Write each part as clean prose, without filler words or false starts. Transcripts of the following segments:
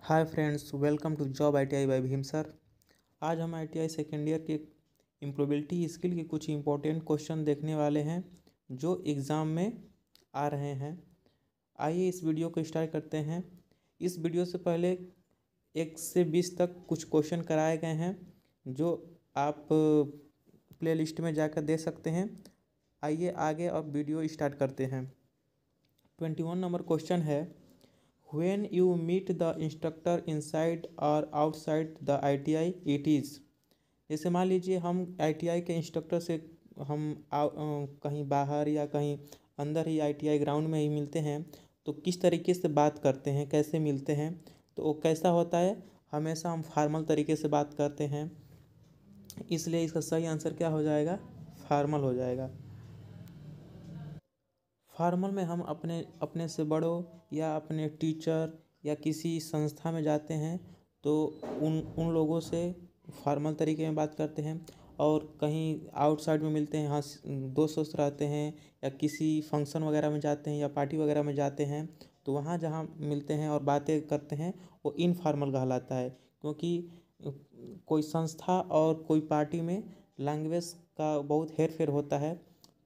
Hi friends, welcome to job ITI by Bhim sir. आज हम ITI second year के employability skill के कुछ इंपॉर्टेंट क्वेश्चन देखने वाले हैं जो एग्ज़ाम में आ रहे हैं। आइए इस वीडियो को स्टार्ट करते हैं। इस वीडियो से पहले 1 से 20 तक कुछ क्वेश्चन कराए गए हैं जो आप प्लेलिस्ट में जाकर देख सकते हैं। आइए आगे अब वीडियो स्टार्ट करते हैं। 21 नंबर क्वेश्चन है, When you meet the instructor inside or outside the ITI it is। जैसे मान लीजिए हम ITI के इंस्ट्रक्टर से हम कहीं बाहर या कहीं अंदर ही ITI ग्राउंड में ही मिलते हैं तो किस तरीके से बात करते हैं, कैसे मिलते हैं, तो वो कैसा होता है। हमेशा हम फॉर्मल तरीके से बात करते हैं, इसलिए इसका सही आंसर क्या हो जाएगा, फॉर्मल हो जाएगा। फॉर्मल में हम अपने अपने से बड़ों या अपने टीचर या किसी संस्था में जाते हैं तो उन लोगों से फॉर्मल तरीके में बात करते हैं। और कहीं आउटसाइड में मिलते हैं, हाँ दोस्त वोस्त रहते हैं या किसी फंक्शन वगैरह में जाते हैं या पार्टी वगैरह में जाते हैं तो वहाँ जहाँ मिलते हैं और बातें करते हैं वो इनफॉर्मल कहलाता है। क्योंकि कोई संस्था और कोई पार्टी में लैंग्वेज का बहुत हेर फेर होता है।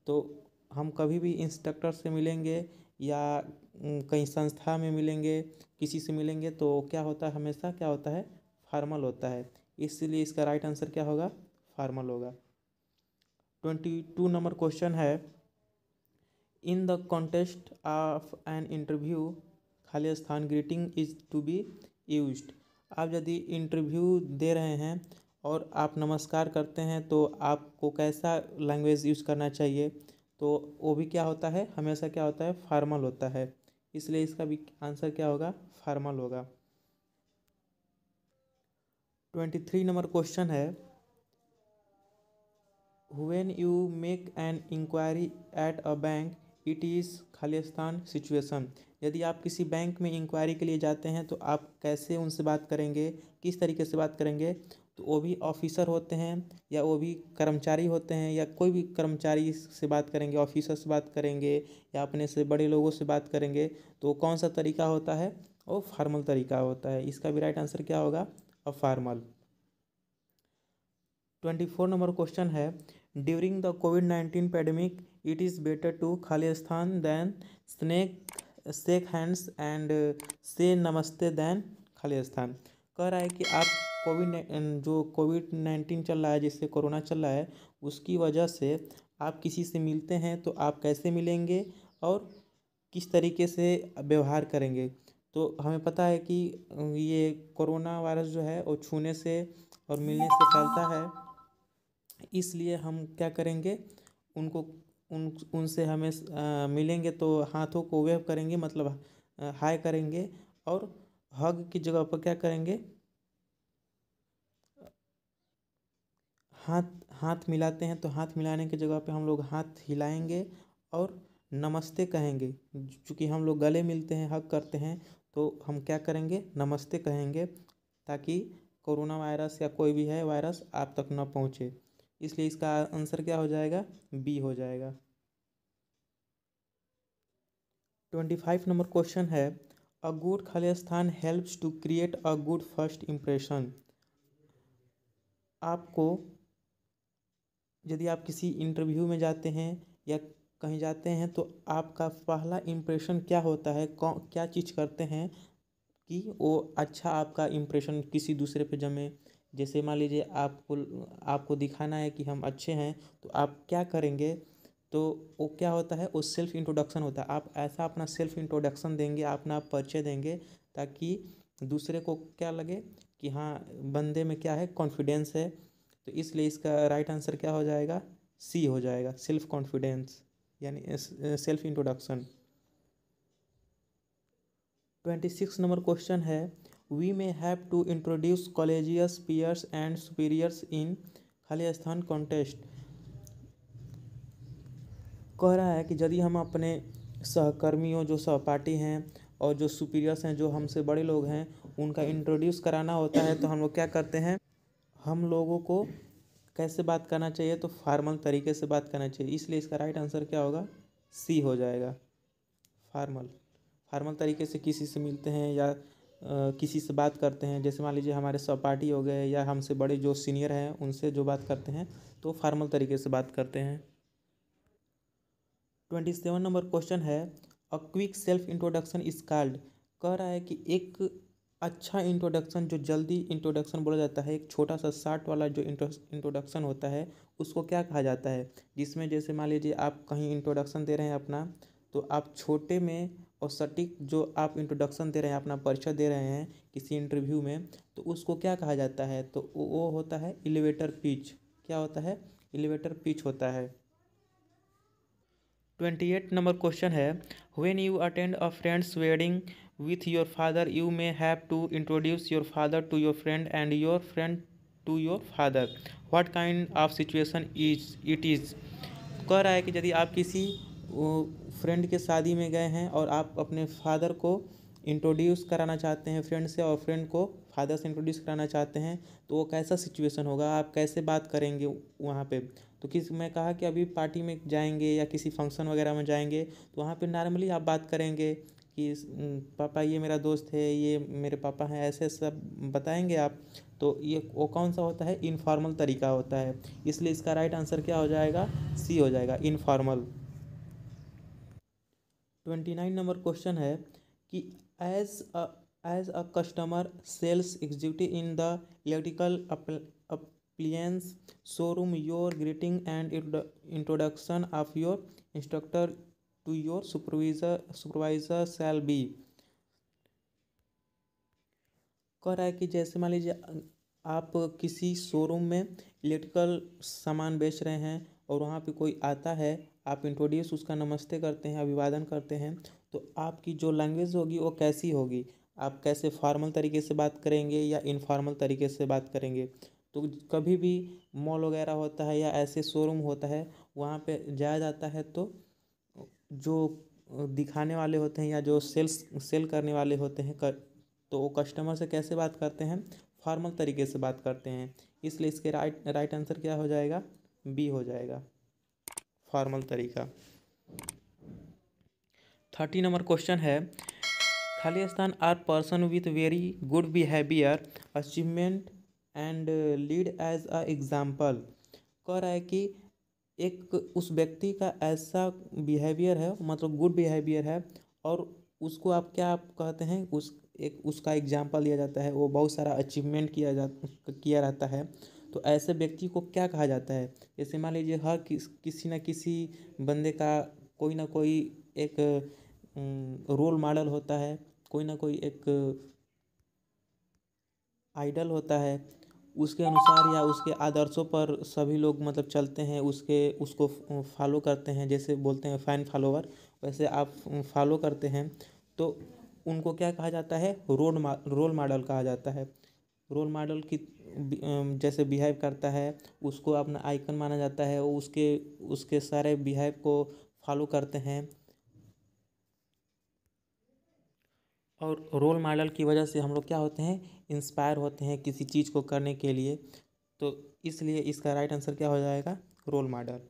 तो हम कभी भी इंस्ट्रक्टर से मिलेंगे या कहीं संस्था में मिलेंगे, किसी से मिलेंगे तो क्या होता है, हमेशा क्या होता है, फॉर्मल होता है। इसलिए इसका राइट आंसर क्या होगा, फॉर्मल होगा। 22 नंबर क्वेश्चन है, in the contest of an interview खाली स्थान greeting is to be used. आप यदि इंटरव्यू दे रहे हैं और आप नमस्कार करते हैं तो आपको कैसा लैंग्वेज यूज़ करना चाहिए, तो वो भी क्या होता है, हमेशा क्या होता है, फॉर्मल होता है। इसलिए इसका भी आंसर क्या होगा, फॉर्मल होगा। 23 नंबर क्वेश्चन है, when you make an inquiry at a bank it is खाली स्थान सिचुएशन। यदि आप किसी बैंक में इंक्वायरी के लिए जाते हैं तो आप कैसे उनसे बात करेंगे, किस तरीके से बात करेंगे, तो वो भी ऑफिसर होते हैं या वो भी कर्मचारी होते हैं या कोई भी कर्मचारी से बात करेंगे, ऑफिसर से बात करेंगे या अपने से बड़े लोगों से बात करेंगे, तो कौन सा तरीका होता है, वो फॉर्मल तरीका होता है। इसका भी राइट आंसर क्या होगा, फॉर्मल। 24 नंबर क्वेश्चन है, during the COVID pandemic it is better to खाली स्थान दैन शेक हैंड्स एंड से नमस्ते दैन खाली स्थान। कह रहा है कि आप जो कोविड-19 चल रहा है, जिससे कोरोना चल रहा है, उसकी वजह से आप किसी से मिलते हैं तो आप कैसे मिलेंगे और किस तरीके से व्यवहार करेंगे। तो हमें पता है कि ये कोरोना वायरस जो है वो छूने से और मिलने से फैलता है। इसलिए हम क्या करेंगे, उनको उनसे हमें मिलेंगे तो हाथों को वेव करेंगे, मतलब हाय करेंगे। और हग की जगह पर क्या करेंगे, हाथ हाथ मिलाते हैं तो हाथ मिलाने की जगह पे हम लोग हाथ हिलाएंगे और नमस्ते कहेंगे। चूँकि हम लोग गले मिलते हैं, हग करते हैं, तो हम क्या करेंगे, नमस्ते कहेंगे ताकि कोरोना वायरस या कोई भी है वायरस आप तक न पहुँचे। इसलिए इसका आंसर क्या हो जाएगा, बी हो जाएगा। 25 नंबर क्वेश्चन है, अ गुड खाली स्थान helps to create a good first impression. आपको यदि आप किसी इंटरव्यू में जाते हैं या कहीं जाते हैं तो आपका पहला इम्प्रेशन क्या होता है, क्या चीज़ करते हैं कि वो अच्छा आपका इम्प्रेशन किसी दूसरे पे जमे। जैसे मान लीजिए आपको दिखाना है कि हम अच्छे हैं तो आप क्या करेंगे, तो वो क्या होता है, वो सेल्फ इंट्रोडक्शन होता है। आप ऐसा अपना सेल्फ इंट्रोडक्शन देंगे, अपना परिचय देंगे ताकि दूसरे को क्या लगे कि हाँ बंदे में क्या है, कॉन्फिडेंस है। तो इसलिए इसका राइट आंसर क्या हो जाएगा, सी हो जाएगा, सेल्फ कॉन्फिडेंस यानी सेल्फ इंट्रोडक्शन। 26 नंबर क्वेश्चन है, we may have to introduce colleagues peers and superiors in खाली स्थान कॉन्टेस्ट। कह रहा है कि यदि हम अपने सहकर्मियों, जो सहपाठी हैं और जो सुपीरियर्स हैं, जो हमसे बड़े लोग हैं, उनका इंट्रोड्यूस कराना होता है तो हम लोग क्या करते हैं, हम लोगों को कैसे बात करना चाहिए, तो फॉर्मल तरीके से बात करना चाहिए। इसलिए इसका राइट आंसर क्या होगा, सी हो जाएगा, फॉर्मल। फॉर्मल तरीके से किसी से मिलते हैं या किसी से बात करते हैं, जैसे मान लीजिए हमारे सहपाठी हो गए या हमसे बड़े जो सीनियर हैं उनसे जो बात करते हैं तो फॉर्मल तरीके से बात करते हैं। 27 नंबर क्वेश्चन है, a quick self introduction is called. कह रहा है कि एक अच्छा इंट्रोडक्शन, जो जल्दी इंट्रोडक्शन बोला जाता है, एक छोटा सा शार्ट वाला जो इंट्रोडक्शन होता है उसको क्या कहा जाता है। जिसमें जैसे मान लीजिए आप कहीं इंट्रोडक्शन दे रहे हैं अपना, तो आप छोटे में और सटीक जो आप इंट्रोडक्शन दे रहे हैं, अपना परिचय दे रहे हैं किसी इंटरव्यू में, तो उसको क्या कहा जाता है, तो वो होता है एलिवेटर पिच। क्या होता है? एलिवेटर पिच होता है। 28 नंबर क्वेश्चन है, when you attend a friend's wedding with your father you may have to introduce your father to your friend and your friend to your father, what kind of situation is it is. कह रहा है कि यदि आप किसी friend के शादी में गए हैं और आप अपने फादर को इंट्रोड्यूस कराना चाहते हैं फ्रेंड से, और फ्रेंड को फादर से इंट्रोड्यूस कराना चाहते हैं, तो वो कैसा सिचुएशन होगा, आप कैसे बात करेंगे वहाँ पे। तो किसी मैं कहा कि अभी पार्टी में जाएंगे या किसी फंक्शन वगैरह में जाएंगे तो वहाँ पे नॉर्मली आप बात करेंगे कि पापा ये मेरा दोस्त है, ये मेरे पापा हैं, ऐसे सब बताएंगे आप। तो ये वो कौन सा होता है? इनफॉर्मल तरीका होता है। इसलिए इसका राइट आंसर क्या हो जाएगा? सी हो जाएगा, इनफॉर्मल। 29 नंबर क्वेश्चन है कि as a as a customer sales executive in the electrical appliances showroom your greeting and introduction of your instructor to your supervisor shall be. कह रहा है कि जैसे मान लीजिए आप किसी शोरूम में इलेक्ट्रिकल सामान बेच रहे हैं और वहाँ पे कोई आता है, आप इंट्रोड्यूस उसका नमस्ते करते हैं, अभिवादन करते हैं, तो आपकी जो लैंग्वेज होगी वो कैसी होगी? आप कैसे फॉर्मल तरीके से बात करेंगे या इनफॉर्मल तरीके से बात करेंगे? तो कभी भी मॉल वगैरह होता है या ऐसे शोरूम होता है, वहाँ पे जाया जाता है तो जो दिखाने वाले होते हैं या जो सेल करने वाले होते हैं तो वो कस्टमर से कैसे बात करते हैं? फॉर्मल तरीके से बात करते हैं। इसलिए इसके राइट आंसर क्या हो जाएगा? बी हो जाएगा, फॉर्मल तरीका। 30 नंबर क्वेश्चन है, खाली स्थान are person with very good behaviour achievement and lead as a example. कह रहा है कि एक उस व्यक्ति का ऐसा बिहेवियर है, मतलब गुड बिहेवियर है, और उसको आप क्या आप कहते हैं, उसका एग्जाम्पल लिया जाता है, वो बहुत सारा अचीवमेंट किया रहता है, तो ऐसे व्यक्ति को क्या कहा जाता है? जैसे मान लीजिए हर किसी न किसी बंदे का कोई ना कोई एक रोल मॉडल होता है, कोई ना कोई एक आइडल होता है, उसके अनुसार या उसके आदर्शों पर सभी लोग मतलब चलते हैं, उसको फॉलो करते हैं, जैसे बोलते हैं फैन फॉलोवर, वैसे आप फॉलो करते हैं, तो उनको क्या कहा जाता है? रोल मॉडल कहा जाता है। रोल मॉडल की जैसे बिहेव करता है उसको अपना आइकन माना जाता है, वो उसके सारे बिहेव को फॉलो करते हैं, और रोल मॉडल की वजह से हम लोग क्या होते हैं? इंस्पायर होते हैं किसी चीज़ को करने के लिए। तो इसलिए इसका राइट आंसर क्या हो जाएगा? Role model.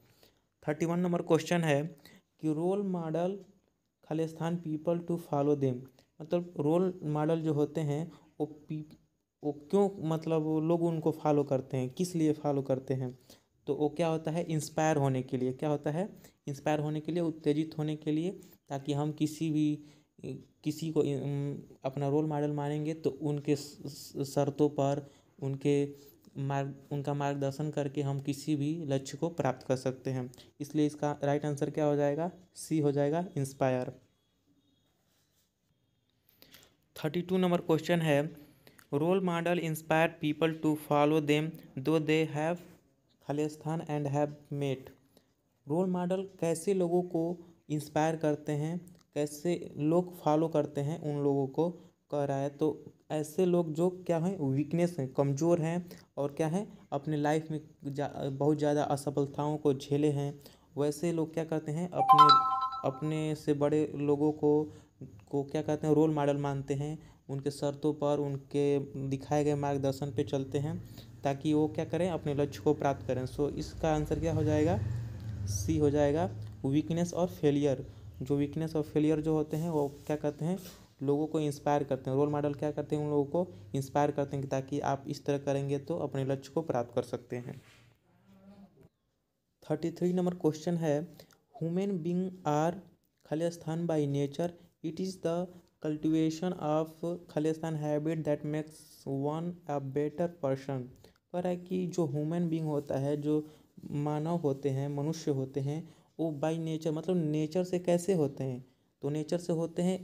31 नंबर क्वेश्चन है कि रोल मॉडल खाली स्थान पीपल टू फॉलो देम। मतलब रोल मॉडल जो होते हैं वो क्यों, मतलब वो लोग उनको फॉलो करते हैं, किस लिए फॉलो करते हैं? तो वो क्या होता है? इंस्पायर होने के लिए। क्या होता है? इंस्पायर होने के लिए, उत्तेजित होने के लिए, ताकि हम किसी को अपना रोल मॉडल मानेंगे तो उनके शर्तों पर उनका मार्गदर्शन करके हम किसी भी लक्ष्य को प्राप्त कर सकते हैं। इसलिए इसका राइट आंसर क्या हो जाएगा? सी हो जाएगा, इंस्पायर। 32 नंबर क्वेश्चन है, role model inspire people to follow them though they have खाली स्थान and have met. Role model कैसे लोगों को इंस्पायर करते हैं, कैसे लोग फॉलो करते हैं उन लोगों को, कह रहा है। तो ऐसे लोग जो क्या हैं? वीकनेस हैं, कमज़ोर हैं, और क्या है, अपने लाइफ में बहुत ज़्यादा असफलताओं को झेले हैं, वैसे लोग क्या करते हैं? अपने से बड़े लोगों को क्या कहते हैं? रोल मॉडल मानते हैं, उनके शर्तों पर, उनके दिखाए गए मार्गदर्शन पे चलते हैं, ताकि वो क्या करें? अपने लक्ष्य को प्राप्त करें। सो इसका आंसर क्या हो जाएगा? सी हो जाएगा, वीकनेस और फेलियर। जो वीकनेस और फेलियर जो होते हैं वो क्या कहते हैं? लोगों को इंस्पायर करते हैं। रोल मॉडल क्या करते हैं, उन लोगों को इंस्पायर करते हैं कि ताकि आप इस तरह करेंगे तो अपने लक्ष्य को प्राप्त कर सकते हैं। 33 नंबर क्वेश्चन है, ह्यूमन बींग आर खालिस्तान by nature, it is the cultivation of खालिस्तान habit that makes one a better person. कह रहा है कि जो ह्यूमन बींग होता है, जो मानव होते हैं, मनुष्य होते हैं, वो बाई नेचर मतलब नेचर से कैसे होते हैं, तो नेचर से होते हैं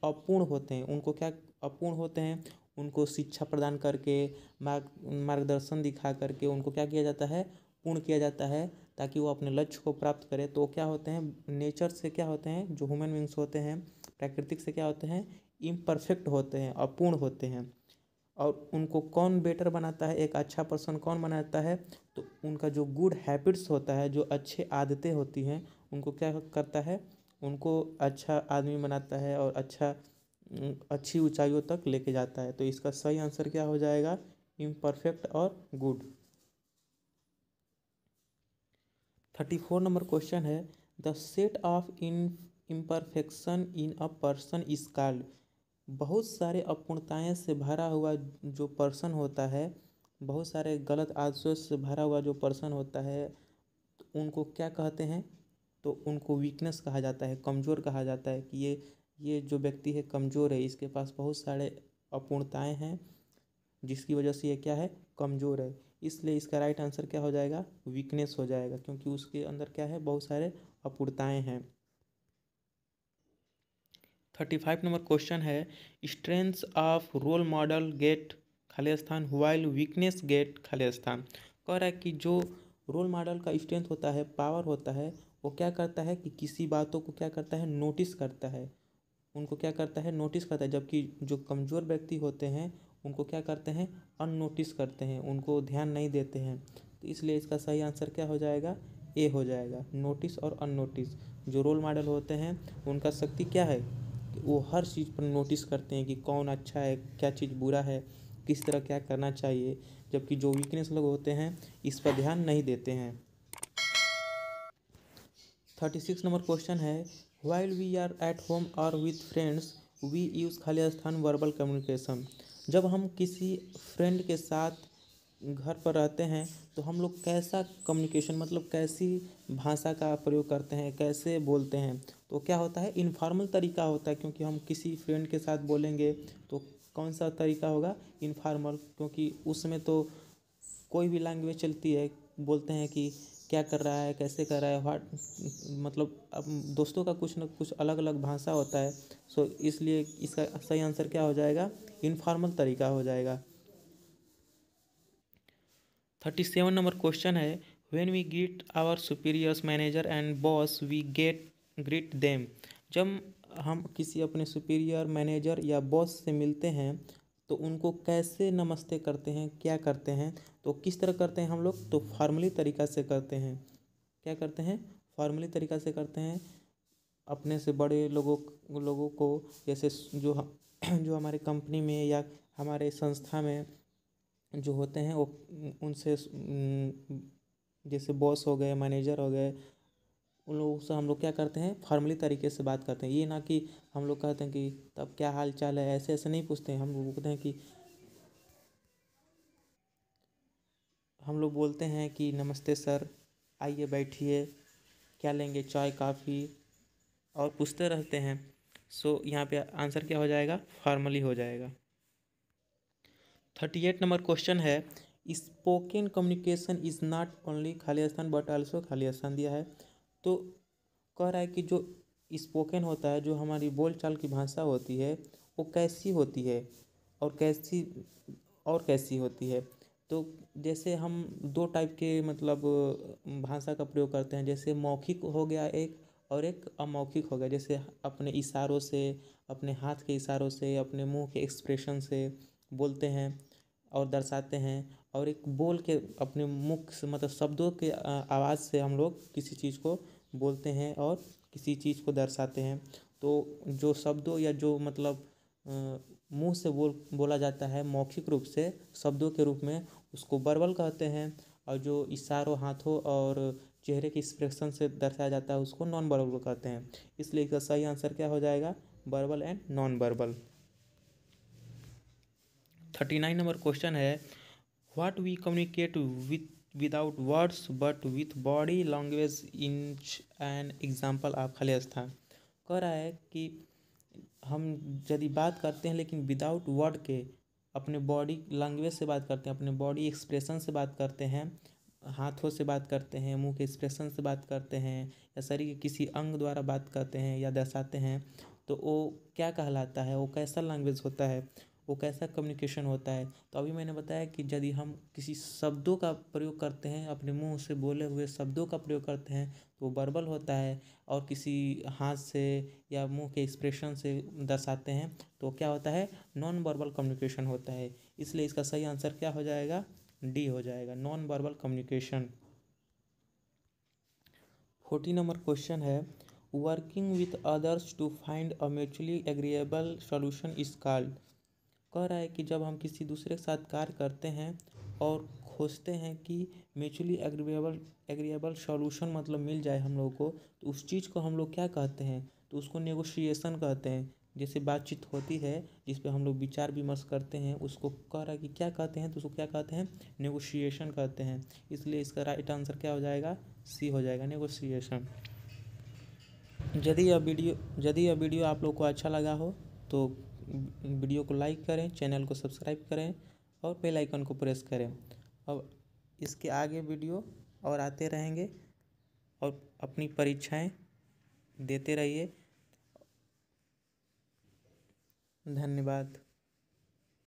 अपूर्ण होते हैं। उनको क्या अपूर्ण होते हैं, उनको शिक्षा प्रदान करके, मार्गदर्शन दिखा करके उनको क्या किया जाता है, पूर्ण किया जाता है, ताकि वो अपने लक्ष्य को प्राप्त करे। तो क्या होते हैं, नेचर से क्या होते हैं, जो ह्यूमन बींग्स होते हैं प्राकृतिक से क्या होते हैं, इम्परफेक्ट होते हैं, अपूर्ण होते हैं। और उनको कौन बेटर बनाता है, एक अच्छा पर्सन कौन बनाता है, तो उनका जो गुड हैबिट्स होता है, जो अच्छे आदतें होती हैं, उनको क्या करता है, उनको अच्छा आदमी बनाता है और अच्छी ऊंचाइयों तक लेके जाता है। तो इसका सही आंसर क्या हो जाएगा, इम्परफेक्ट और गुड। 34 नंबर क्वेश्चन है, the set of imperfection in a person is called. बहुत सारे अपूर्णताएं से भरा हुआ जो पर्सन होता है, बहुत सारे गलत आदतों से भरा हुआ जो पर्सन होता है, तो उनको क्या कहते हैं, तो उनको वीकनेस कहा जाता है, कमज़ोर कहा जाता है कि ये जो व्यक्ति है कमज़ोर है, इसके पास बहुत सारे अपूर्णताएं हैं, जिसकी वजह से ये क्या है, कमज़ोर है। इसलिए इसका राइट आंसर क्या हो जाएगा, वीकनेस हो जाएगा, क्योंकि उसके अंदर क्या है, बहुत सारे अपूर्णताएं हैं। 35 नंबर क्वेश्चन है, strengths of role model get खालिस्तान व्हाइल वीकनेस गेट खालिस्तान। कह रहा है कि जो रोल मॉडल का स्ट्रेंथ होता है, पावर होता है, वो क्या करता है कि किसी बातों को क्या करता है, नोटिस करता है, उनको क्या करता है, नोटिस करता है। जबकि जो कमज़ोर व्यक्ति होते हैं उनको क्या करते हैं, अननोटिस करते हैं, उनको ध्यान नहीं देते हैं। तो इसलिए इसका सही आंसर क्या हो जाएगा, ए हो जाएगा, नोटिस और अननोटिस। जो रोल मॉडल होते हैं उनका शक्ति क्या है कि वो हर चीज़ पर नोटिस करते हैं कि कौन अच्छा है, क्या चीज़ बुरा है, किस तरह क्या करना चाहिए। जबकि जो वीकनेस लोग होते हैं इस पर ध्यान नहीं देते हैं। 36 नंबर क्वेश्चन है, while we are at home और विथ फ्रेंड्स वी यूज़ खालिस्तान वर्बल कम्युनिकेशन। जब हम किसी फ्रेंड के साथ घर पर रहते हैं तो हम लोग कैसा कम्युनिकेशन मतलब कैसी भाषा का प्रयोग करते हैं, कैसे बोलते हैं, तो क्या होता है, इनफॉर्मल तरीका होता है। क्योंकि हम किसी फ्रेंड के साथ बोलेंगे तो कौन सा तरीका होगा, इनफॉर्मल, क्योंकि उसमें तो कोई भी लैंग्वेज चलती है, बोलते हैं कि क्या कर रहा है, कैसे कर रहा है, व्हाट, मतलब अब दोस्तों का कुछ ना कुछ अलग अलग भाषा होता है। सो इसलिए इसका सही आंसर क्या हो जाएगा, इनफॉर्मल तरीका हो जाएगा। 37 नंबर क्वेश्चन है, when we greet our superiors manager and boss we get greet them. जब हम किसी अपने सुपीरियर मैनेजर या बॉस से मिलते हैं तो उनको कैसे नमस्ते करते हैं, क्या करते हैं, तो किस तरह करते हैं हम लोग, तो फॉर्मली तरीका से करते हैं। क्या करते हैं, फॉर्मली तरीका से करते हैं। अपने से बड़े लोगों को, जैसे जो हमारे कंपनी में या हमारे संस्था में जो होते हैं वो उनसे जैसे बॉस हो गए, मैनेजर हो गए, उन लोगों से हम लोग क्या करते हैं, फॉर्मली तरीके से बात करते हैं। ये ना कि हम लोग कहते हैं कि तब क्या हाल चाल है, ऐसे ऐसे नहीं पूछते हैं। हम लोग बोलते हैं कि हम लोग बोलते हैं कि नमस्ते सर, आइए बैठिए, क्या लेंगे, चाय कॉफ़ी, और पूछते रहते हैं। सो यहाँ पे आंसर क्या हो जाएगा, फॉर्मली हो जाएगा। 38 नंबर क्वेश्चन है, spoken communication is not only Khalistan but also Khalistan दिया है। तो कह रहा है कि जो स्पोकन होता है, जो हमारी बोलचाल की भाषा होती है, वो कैसी होती है और कैसी होती है। तो जैसे हम दो टाइप के मतलब भाषा का प्रयोग करते हैं, जैसे मौखिक हो गया एक, और एक अमौखिक हो गया। जैसे अपने इशारों से, अपने हाथ के इशारों से, अपने मुंह के एक्सप्रेशन से बोलते हैं और दर्शाते हैं। और एक बोल के अपने मुख से मतलब शब्दों के आवाज़ से हम लोग किसी चीज़ को बोलते हैं और किसी चीज़ को दर्शाते हैं। तो जो शब्दों या जो मतलब मुंह से बोला जाता है मौखिक रूप से शब्दों के रूप में, उसको वर्बल कहते हैं। और जो इशारों, हाथों और चेहरे के एक्सप्रेशन से दर्शाया जाता है उसको नॉन वर्बल कहते हैं। इसलिए इसका सही आंसर क्या हो जाएगा, verbal and non verbal. 39 number question है, what we communicate without words but with body language in an example of खाली स्थान। कह रहा है कि हम यदि बात करते हैं लेकिन विदाउट वर्ड के, अपने बॉडी लैंग्वेज से बात करते हैं, अपने बॉडी एक्सप्रेशन से बात करते हैं, हाथों से बात करते हैं, मुंह के एक्सप्रेशन से बात करते हैं, या शरीर के किसी अंग द्वारा बात करते हैं या दर्शाते हैं, तो वो क्या कहलाता है, वो कैसा लैंग्वेज होता है, वो कैसा कम्युनिकेशन होता है। तो अभी मैंने बताया कि यदि हम किसी शब्दों का प्रयोग करते हैं, अपने मुंह से बोले हुए शब्दों का प्रयोग करते हैं तो वो वर्बल होता है, और किसी हाथ से या मुंह के एक्सप्रेशन से दर्शाते हैं तो क्या होता है, नॉन वर्बल कम्युनिकेशन होता है। इसलिए इसका सही आंसर क्या हो जाएगा, डी हो जाएगा, non verbal communication. 40 number question है, working with others to find a mutually agreeable solution is called. कह रहा है कि जब हम किसी दूसरे के साथ कार्य करते हैं और खोजते हैं कि म्यूचुअली एग्रीएबल सॉल्यूशन मतलब मिल जाए हम लोगों को, तो उस चीज़ को हम लोग क्या कहते हैं, तो उसको नेगोशिएशन कहते हैं। जैसे बातचीत होती है जिस पे हम लोग विचार विमर्श करते हैं, उसको कह रहा है कि क्या कहते हैं, तो उसको क्या कहते हैं, नेगोशिएशन कहते हैं। इसलिए इसका राइट आंसर क्या हो जाएगा, सी हो जाएगा, नेगोशिएशन। यदि यह वीडियो आप लोग को अच्छा लगा हो तो वीडियो को लाइक करें, चैनल को सब्सक्राइब करें और बेल आइकन को प्रेस करें। अब इसके आगे वीडियो और आते रहेंगे, और अपनी परीक्षाएं देते रहिए। धन्यवाद।